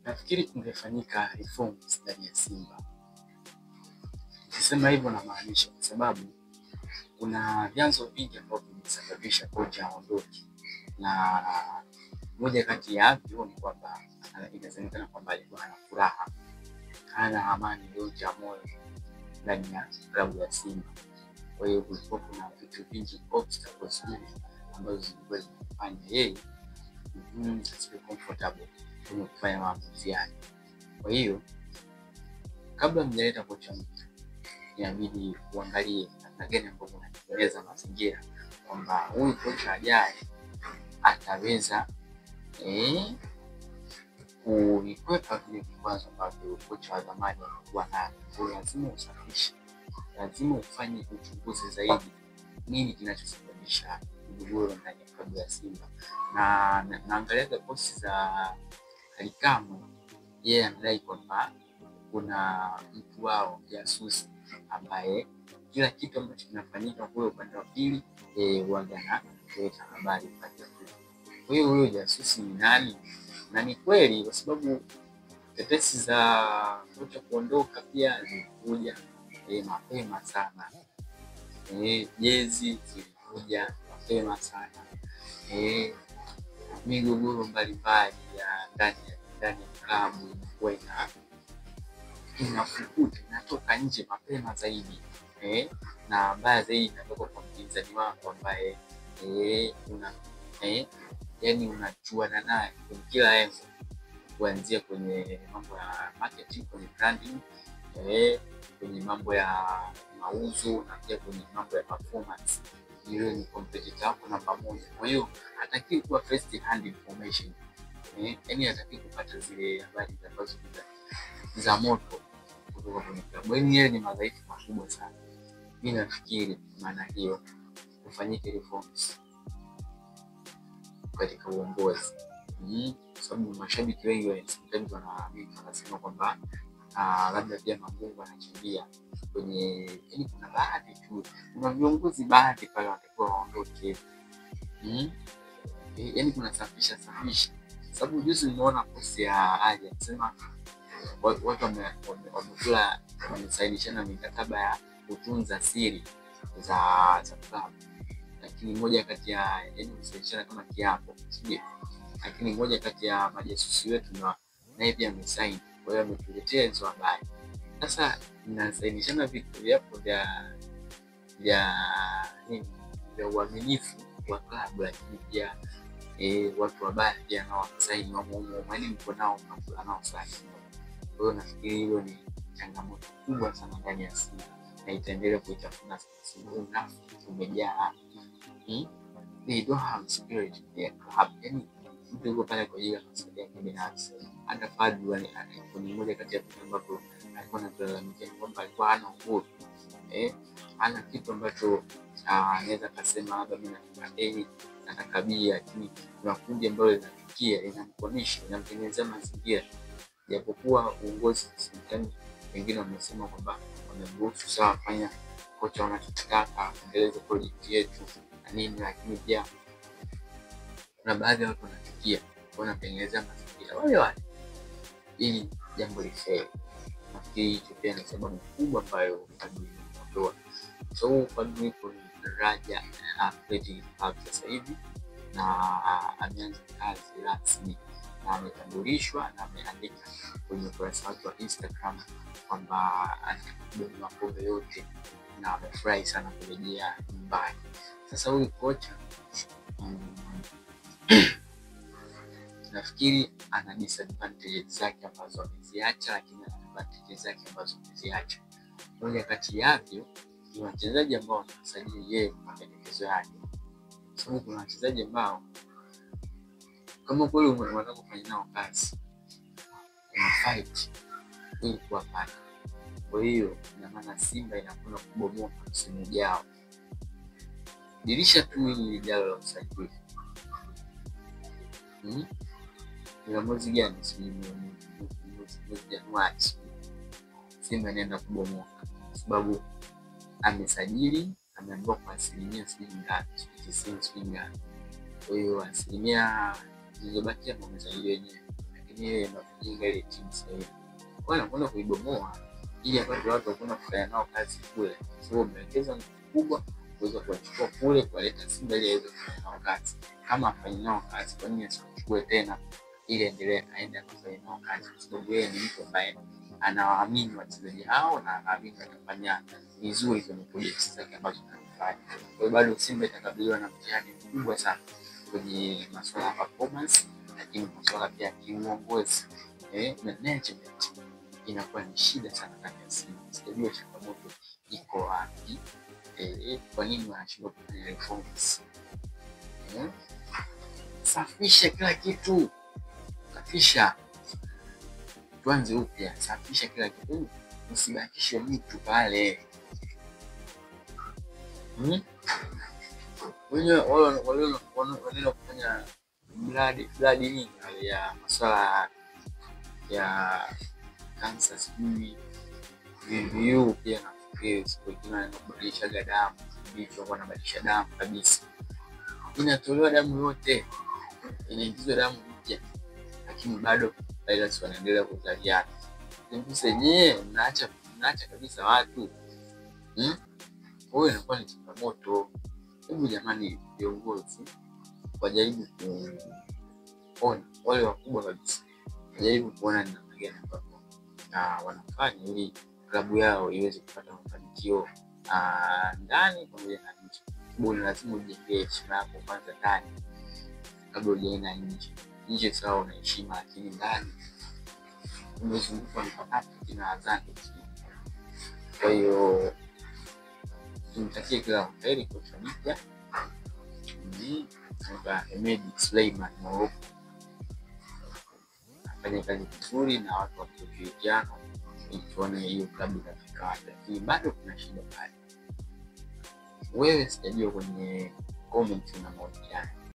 Nafikiri kungefanyika reforms ndani ya Simba. Nikisema hivyo namaanisha kwa sababu kuna vyanzo vingi ambavyo vimesababisha kocha aondoke, na moja kati ya hivyo ni kwamba inasemekana kwamba alikuwa hana furaha, hana amani yote ya moyo ndani ya klabu ya Simba. Kwa hiyo kulikuwa kuna vitu vingi, obstacles nyingi ambazo zilikuwa zinafanya yeye asiwe comfortable kwenye kufanya maamuzi yake. Kwa hiyo kabla mjaleta kocha mpya, inabidi uangalie namna gani ambavyo unatengeneza mazingira kwamba huyu kocha ajaye ataweza kuikwepa vile vikwazo ambavyo kocha wa zamani alikuwa nayo. Kwa hiyo lazima usafishe, lazima ufanye uchunguzi zaidi, nini kinachosababisha mgogoro ndani ya klabu ya Simba. Na naangalia posti za Kalikamu, yeye anadai kwamba kuna mtu wao jasusi ambaye kila kitu ambacho kinafanyika kule upande wa pili huaga na kuleta habari upande wa pili. Kwa hiyo huyo jasusi ni nani? Na ni kweli, kwa sababu tetesi za kocha kuondoka pia zilikuja mapema sana. Jezi zilikuja mapema sana. Migogoro mbalimbali ya ndani ya klabu ilikuwa inafukuta, inatoka nje mapema zaidi. Na mbaya zaidi inatoka kwa mpinzani wako ambaye yani unachuana naye kwenye kila engo, kuanzia kwenye mambo ya marketing, kwenye branding, kwenye mambo ya mauzo, na pia kwenye mambo ya performance. Yule ni competitor wako namba moja. Kwa hiyo hataki kuwa first hand information. Yani hataki kupata zile habari ambazo za moto kutoka kwenye klabu. Yeye ni madhaifu makubwa sana. Mimi nafikiri maana hiyo kufanyike reforms katika uongozi. Sababu mashabiki wengi wanasema kwamba labda pia Mangungu anakimbia kwenye, yani kuna baadhi tu, kuna viongozi baadhi pale watakuwa waondoke. Yani kuna safisha. Sababu juzi nimeona post ya Aje anasema watu wamekula, wamesainishana mikataba ya kutunza siri za klabu, lakini moja kati ya kusainishana kama kiapo, sije, lakini moja kati ya majasusi wetu naye pia amesaini. Kwa hiyo ametuletea hizo habari. Sasa mnasainishana vitu vyapo vya uaminifu wa klabu, lakini pia watu wabaya pia nao wamesaini mwani mko nao mnakula nao sasa. Kwa hiyo nafikiri hiyo ni changamoto kubwa sana ndani ya Simba, na itaendelea kuitafuna Simba umejaa. They don't have spirit in their club. Yani mtu yuko pale kwa ajili ya kusaidia kibinafsi. Hata Fadlu ni mmoja kati ya vitu ambavyo alikuwa analalamikia kwamba alikuwa hana uhuru. Hana kitu ambacho anaweza kusema labda mimi nataka bia, lakini kuna kundi ambalo linafikia inamkonisha, inamtengenezea mazingira. Japokuwa uongozi sometimes wengine wamesema kwamba wameruhusu sawa, fanya kocha wanachotaka, endeleza project yetu na nini, lakini pia kuna baadhi ya watu wanafikia wanatengeneza mazingira wale ili jambo lifeli. Nafikiri hicho pia ni sababu kubwa ambayo Fadlu imeondoa. So Fadlu ipo daraja Athletic Club sasa hivi, na ameanza kazi rasmi na ametambulishwa na ameandika kwenye ukurasa wake wa Instagram kwamba anakubali makombe yote na amefurahi sana kurejea nyumbani. Sasa huyu kocha nafikiri ana disadvantages zake ambazo ameziacha, lakini ana advantages zake ambazo ameziacha. Moja kati yavyo ni wachezaji ambao wanasajili yeye kwa mapendekezo yake. Sababu kuna wachezaji ambao kama kweli unataka kufanya nao kazi, una fight ili kuwapata. Kwa hiyo ina maana Simba inakwenda kubomoka msimu ujao. Dirisha tu hili lijalo la usajili. Ni mwezi gani? Mwezi Januari. Simba inaenda kubomoka sababu amesajili, ameambiwa kwa asilimia 90. Kwa hiyo asilimia zilizobakia wamesajili wenyewe. lakini yeye ndo anajenga ile timu sasa hivi. Kwa hiyo anakwenda kuibomoa ili apate watu wa kwenda kufanya nao kazi kule. Sio umewekeza mkubwa kuweza kuwachukua kule kuwaleta Simba ili aweze kufanya nao kazi. Kama afanye nao kazi, kwa nini asichukue tena ili aendelee aende akafanye nao kazi? Kwa sababu yeye ni mtu ambaye anawaamini wachezaji hao na anaamini watafanya vizuri kwenye project zake ambazo anafanya. Kwa hiyo bado Simba itakabiliwa na mtihani mkubwa sana kwenye masuala ya performance, lakini masuala pia ya kiuongozi, management inakuwa ni shida sana ndani ya Simba. Sijajua changamoto iko wapi, kwa nini wanashindwa kufanya reforms? Safisha kila kitu, safisha, tuanze upya, safisha kila kitu, usibakishe mtu pale. Wale kufanya blood nini ya masuala ya cancer, sijui VVU pia na wengine wanabadilisha damu, ndivyo wanabadilisha damu kabisa. Inatolewa damu yote, inaingizwa damu mpya, lakini bado virus wanaendelea kuzaliana. Sasa yenyewe mnaacha kabisa watu. Huyo inakuwa ni changamoto. Hebu jamani, viongozi wajaribu kuona, wale wakubwa kabisa wajaribu kuona ni namna gani ambapo wanafanya ili klabu yao iweze kupata mafanikio ndani pamoja na nje. Sababu lazima ujenge heshima yako kwanza ndani kabla hujaenda nje. Nje sawa una heshima, lakini ndani umezungukwa na papati na adhabu. Kwa hiyo tumtakie kila heri kocha mpya Ahmed Suleiman Morocco, afanye kazi nzuri na watu wa kushirikiana ili tuone hiyo klabu itafika wapi, lakini bado kuna shida pale. Wewe sijajua kwenye comment una maoni gani?